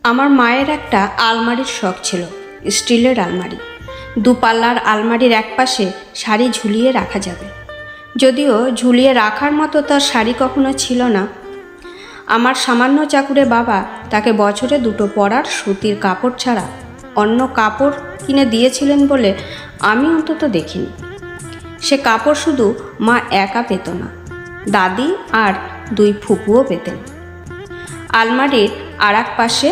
আমার মায়ের একটা আলমারির শখ ছিল, স্টিলের আলমারি। দুপাল্লার আলমারির একপাশে শাড়ি ঝুলিয়ে রাখা যাবে। যদিও ঝুলিয়ে রাখার মতো তার শাড়ি কখনো ছিল না। আমার সামান্য চাকুরে বাবা তাকে বছরে দুটো পরার সুতির কাপড় ছাড়া অন্য কাপড় কিনে দিয়েছিলেন বলে আমি অন্তত দেখিনি। সে কাপড় শুধু মা একা পেত না, দাদি আর দুই ফুপুও পেতেন। আলমারির আর এক পাশে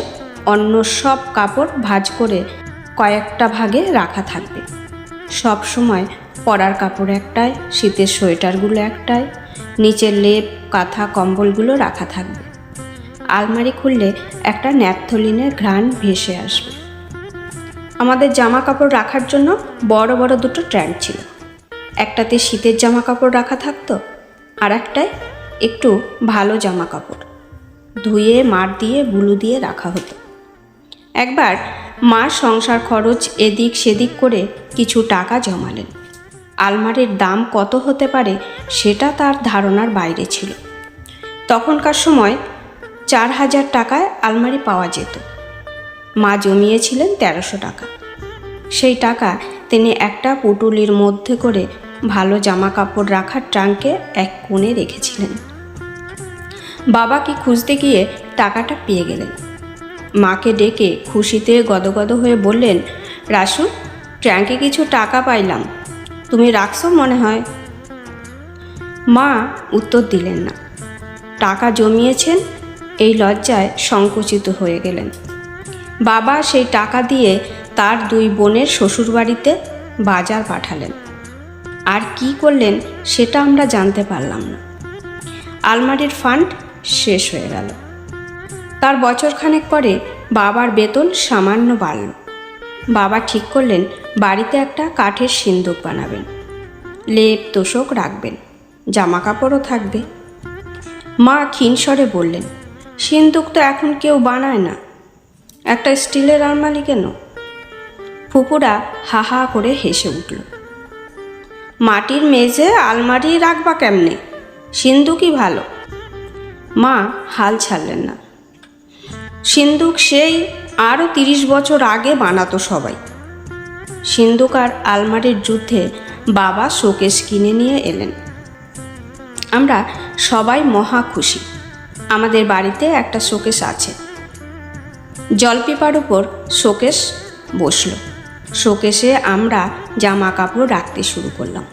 অন্য সব কাপড় ভাঁজ করে কয়েকটা ভাগে রাখা থাকবে। সব সময় পরার কাপড় একটাই, শীতের সোয়েটারগুলো একটাই, নিচের লেপ কাঁথা কম্বলগুলো রাখা থাকবে। আলমারি খুললে একটা ন্যাপথলিনের ঘ্রাণ ভেসে আসবে। আমাদের জামা কাপড় রাখার জন্য বড় বড় দুটো ট্র্যাঙ্ক ছিল। একটাতে শীতের জামা কাপড় রাখা থাকতো, আর একটায় একটু ভালো জামা কাপড় ধুয়ে মার দিয়ে বুলু দিয়ে রাখা হতো। একবার মা সংসার খরচ এদিক সেদিক করে কিছু টাকা জমালেন। আলমারির দাম কত হতে পারে সেটা তার ধারণার বাইরে ছিল। তখনকার সময় 4,000 টাকায় আলমারি পাওয়া যেত। মা জমিয়েছিলেন 1300 টাকা। সেই টাকা তিনি একটা পুটুলির মধ্যে করে ভালো জামা কাপড় রাখার ট্রাঙ্কে এক কোণে রেখেছিলেন। বাবাকে খুঁজতে গিয়ে টাকাটা পেয়ে গেলেন। মাকে ডেকে খুশিতে গদগদ হয়ে বললেন, রাসু, ট্রাঙ্কে কিছু টাকা পাইলাম, তুমি রাখছো মনে হয়। মা উত্তর দিলেন না। টাকা জমিয়েছেন এই লজ্জায় সংকুচিত হয়ে গেলেন। বাবা সেই টাকা দিয়ে তার দুই বোনের শ্বশুরবাড়িতে বাজার পাঠালেন। আর কি করলেন সেটা আমরা জানতে পারলাম না। আলমারির ফান্ড শেষ হয়ে গেল। তার বছরখানেক পরে বাবার বেতন সামান্য বাড়ল। বাবা ঠিক করলেন বাড়িতে একটা কাঠের সিন্দুক বানাবেন, লেপ তোষক রাখবেন, জামা কাপড়ও থাকবে। মা ক্ষীণস্বরে বললেন, সিন্দুক তো এখন কেউ বানায় না, একটা স্টিলের আলমারি কেন? ফুপুরা হা হা করে হেসে উঠল। মাটির মেঝে আলমারি রাখবা কেমনে, সিন্দুকই ভালো। মা হাল ছাড়লেন না। সিন্দুক সেই আরও 30 বছর আগে বানাতো সবাই। সিন্দুক আর আলমারির যুদ্ধে বাবা শোকেস কিনে নিয়ে এলেন। আমরা সবাই মহা খুশি। আমাদের বাড়িতে একটা শোকেস আছে। জলপিপার উপর শোকেস বসলো। শোকেসে আমরা জামা কাপড় রাখতে শুরু করলাম।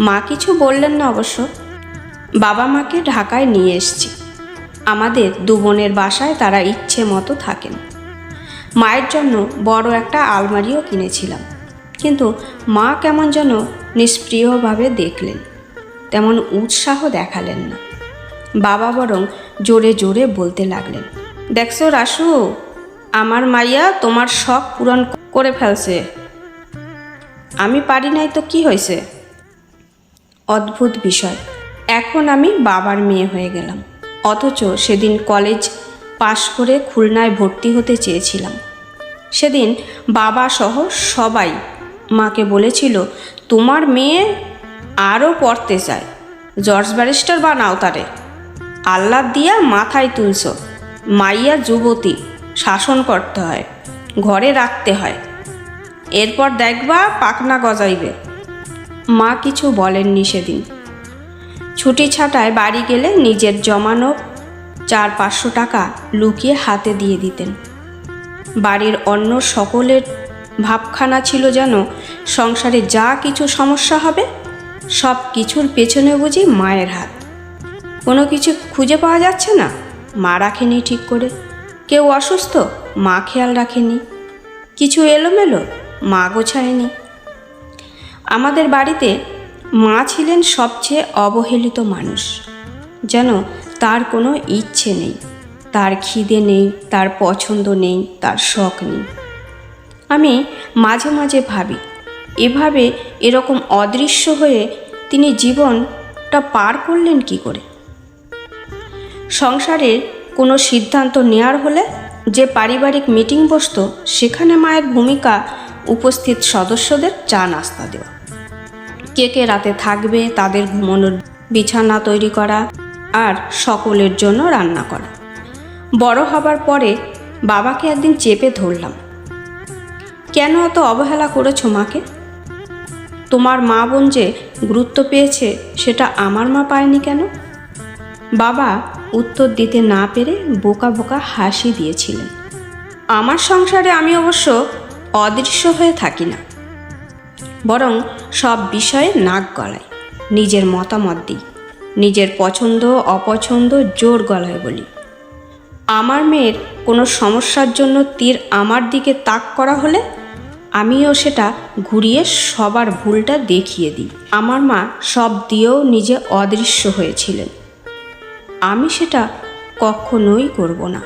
মা কিছু বললেন না অবশ্য। বাবা মাকে ঢাকায় নিয়ে এসেছি। আমাদের দু বোনের বাসায় তারা ইচ্ছে মতো থাকেন। মায়ের জন্য বড় একটা আলমারিও কিনেছিলাম, কিন্তু মা কেমন যেন নিষ্প্রিয়ভাবে দেখলেন, তেমন উৎসাহ দেখালেন না। বাবা বরং জোরে জোরে বলতে লাগলেন, দেখছো রাসু, আমার মাইয়া তোমার শখ পূরণ করে ফেলছে। আমি পারি নাই তো কি হয়েছে? অদ্ভুত বিষয়, এখন আমি বাবার মেয়ে হয়ে গেলাম, অথচ সেদিন কলেজ পাশ করে খুলনায় ভর্তি হতে চেয়েছিলাম। সেদিন বাবা সহ সবাই মাকে বলেছিল, তোমার মেয়ে আরও পড়তে চায়, জর্জ ব্যারিস্টার বানাও তারে। আল্লাহ দিয়া মাথায় তুলছ, মাইয়া যুবতী, শাসন করতে হয়, ঘরে রাখতে হয়, এরপর দেখবা পাখনা গজাইবে। মা কিছু বলেননি সেদিন। ছুটি ছাটায় বাড়ি গেলে নিজের জমানো 400-500 টাকা লুকিয়ে হাতে দিয়ে দিতেন। বাড়ির অন্য সকলের ভাবখানা ছিল যেন সংসারে যা কিছু সমস্যা হবে সব কিছুর পেছনে বুঝি মায়ের হাত। কোনো কিছু খুঁজে পাওয়া যাচ্ছে না, মা রাখেনি ঠিক করে। কেউ অসুস্থ, মা খেয়াল রাখেনি। কিছু এলোমেলো, মা গোছায়নি। আমাদের বাড়িতে মা ছিলেন সবচেয়ে অবহেলিত মানুষ। যেন তার কোনো ইচ্ছে নেই, তার খিদে নেই, তার পছন্দ নেই, তার শখ নেই। আমি মাঝে মাঝে ভাবি, এভাবে এরকম অদৃশ্য হয়ে তিনি জীবনটা পার করলেন কি করে? সংসারের কোনো সিদ্ধান্ত নেওয়ার হলে যে পারিবারিক মিটিং বসতো, সেখানে মায়ের ভূমিকা উপস্থিত সদস্যদের চা নাস্তা দেওয়া, কে কে রাতে থাকবে তাদের ঘুমানোর বিছানা তৈরি করা, আর সকলের জন্য রান্না করা। বড় হবার পরে বাবাকে একদিন চেপে ধরলাম। কেন এত অবহেলা করেছো মাকে? তোমার মা বোন যে গুরুত্ব পেয়েছে সেটা আমার মা পায়নি কেন? বাবা উত্তর দিতে না পেরে বোকা বোকা হাসি দিয়েছিলেন। আমার সংসারে আমি অবশ্য অদৃশ্য হয়ে থাকি না, বরং সব বিষয়ে নাক গলায়, নিজের মতামত দিই, নিজের পছন্দ অপছন্দ জোর গলায় বলি। আমার মেয়ের কোনো সমস্যার জন্য তীর আমার দিকে তাক করা হলে আমিও সেটা ঘুরিয়ে সবার ভুলটা দেখিয়ে দিই। আমার মা সব দিয়েও নিজে অদৃশ্য হয়েছিলেন, আমি সেটা কখনোই করব না।